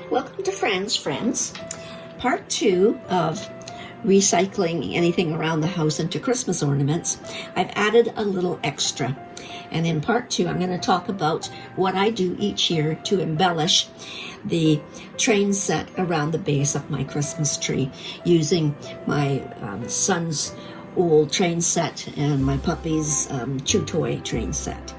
Welcome to Friends, part 2 of recycling anything around the house into Christmas ornaments. I've added a little extra, and in part 2 I'm going to talk about what I do each year to embellish the train set around the base of my Christmas tree using my son's old train set and my puppy's chew toy train set.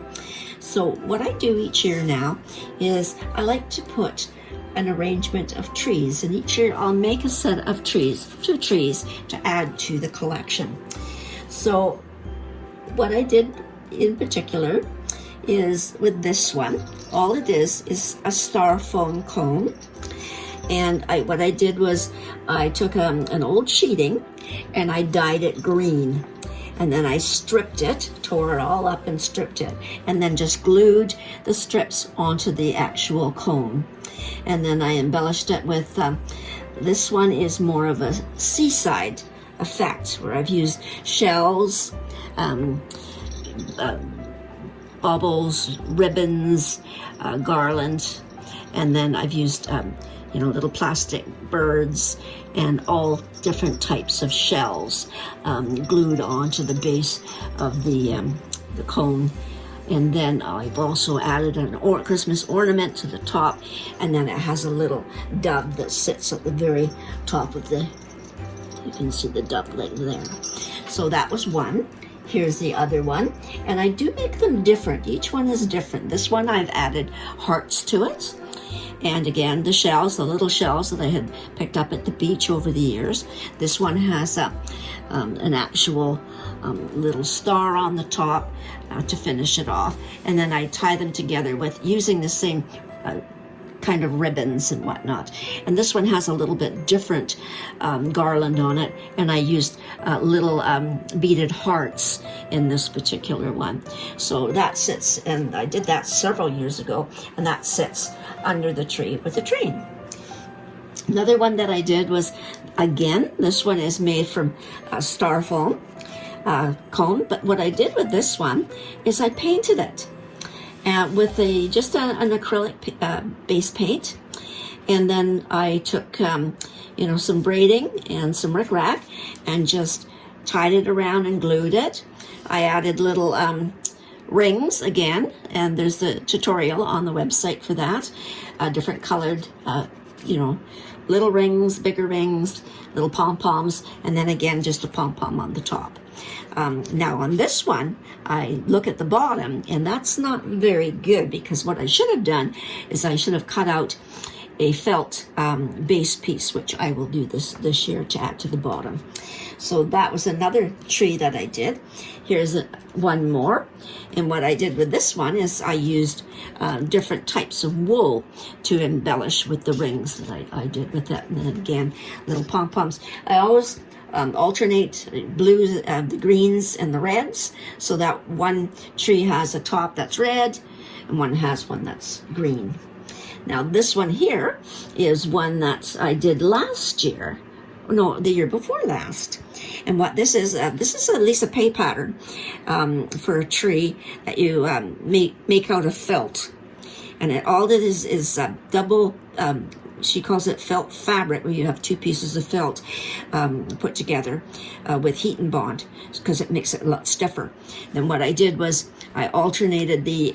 So what I do each year now is I like to put an arrangement of trees, and each year I'll make a set of trees, 2 trees, to add to the collection. So what I did in particular is with this one, all it is a styrofoam cone, and what I did was I took an old sheeting and I dyed it green, and then I stripped it, tore it all up and stripped it, and then just glued the strips onto the actual cone. And then I embellished it with, this one is more of a seaside effect, where I've used shells, baubles, ribbons, garland, and then I've used little plastic birds and all different types of shells glued onto the base of the cone. And then I've also added an Christmas ornament to the top, and then it has a little dove that sits at the very top of you can see the dove right there. So that was one. Here's the other one, and I do make them different. Each one is different. This one I've added hearts to it. And again, the shells, the little shells that I had picked up at the beach over the years. This one has an actual little star on the top to finish it off. And then I tie them together with using the same kind of ribbons and whatnot. And this one has a little bit different garland on it, and I used little beaded hearts in this particular one. So that sits, and I did that several years ago, and that sits under the tree with the train. Another one that I did was, again, this one is made from styrofoam cone, but what I did with this one is I painted it with just an acrylic base paint, and then I took some braiding and some rickrack and just tied it around and glued it. I added little rings again, and there's the tutorial on the website for that. Different colored, little rings, bigger rings, little pom-poms, and then again just a pom-pom on the top. Now on this one, I look at the bottom, and that's not very good, because what I should have done is I should have cut out a felt base piece, which I will do this year to add to the bottom. So that was another tree that I did. Here's one more. And what I did with this one is I used different types of wool to embellish with the rings that I did with that. And then again, little pom-poms. I always alternate blues, the greens and the reds, so that one tree has a top that's red and one has one that's green. Now this one here is one that I did last year. No, the year before last. And what this is at least a pay pattern for a tree that you make out of felt. And all it is double, she calls it felt fabric, where you have 2 pieces of felt put together with heat and bond, because it makes it a lot stiffer. Then what I did was I alternated the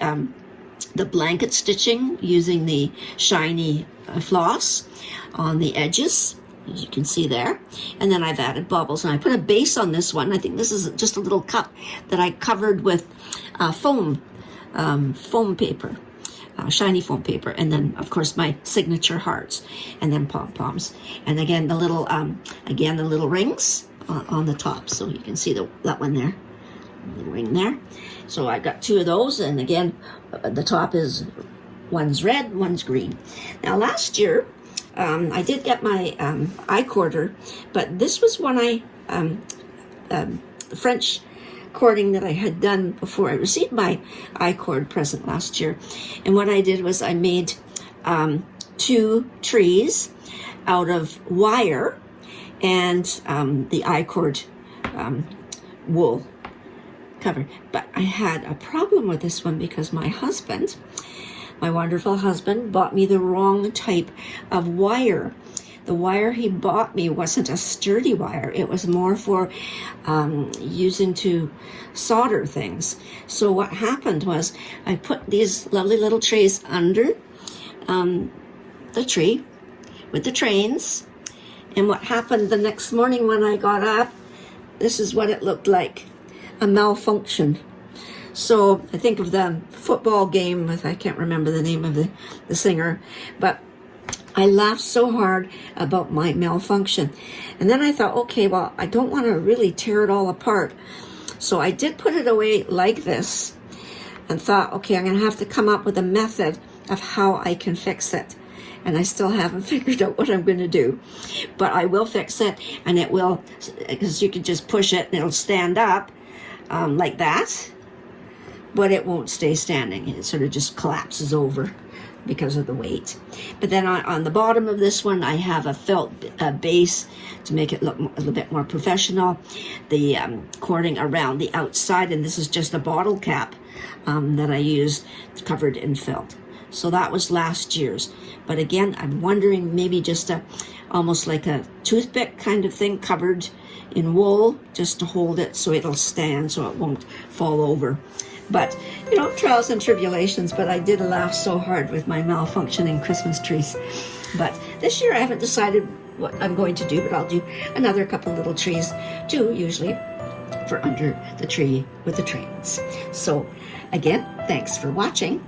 blanket stitching using the shiny floss on the edges, as you can see there. And then I've added bubbles, and I put a base on this one. I think this is just a little cup that I covered with foam paper, shiny foam paper, and then of course my signature hearts, and then pom-poms, and again the little rings on the top, so you can see that one there, the ring there. So I got 2 of those, and again the top is, one's red, one's green. Now last year I did get my I-corder, but this was one French cording that I had done before I received my I-cord present last year. And what I did was I made 2 trees out of wire and the I-cord wool cover. But I had a problem with this one because my husband my wonderful husband bought me the wrong type of wire. The wire he bought me wasn't a sturdy wire. It was more for using to solder things. So what happened was I put these lovely little trays under the tree with the trains. And what happened the next morning when I got up, this is what it looked like, a malfunction. So I think of the football game with, I can't remember the name of the singer, but I laughed so hard about my malfunction. And then I thought, okay, well, I don't want to really tear it all apart. So I did put it away like this and thought, okay, I'm going to have to come up with a method of how I can fix it. And I still haven't figured out what I'm going to do. But I will fix it, and it will, because you can just push it and it'll stand up like that. But it won't stay standing. It sort of just collapses over because of the weight. But then on the bottom of this one, I have a felt base to make it look a little bit more professional. The cording around the outside, and this is just a bottle cap that I use covered in felt. So that was last year's. But again, I'm wondering maybe just almost like a toothpick kind of thing covered in wool just to hold it so it'll stand, so it won't fall over. But, you know, trials and tribulations, but I did laugh so hard with my malfunctioning Christmas trees. But this year I haven't decided what I'm going to do, but I'll do another couple little trees too, usually, for under the tree with the trains. So, again, thanks for watching.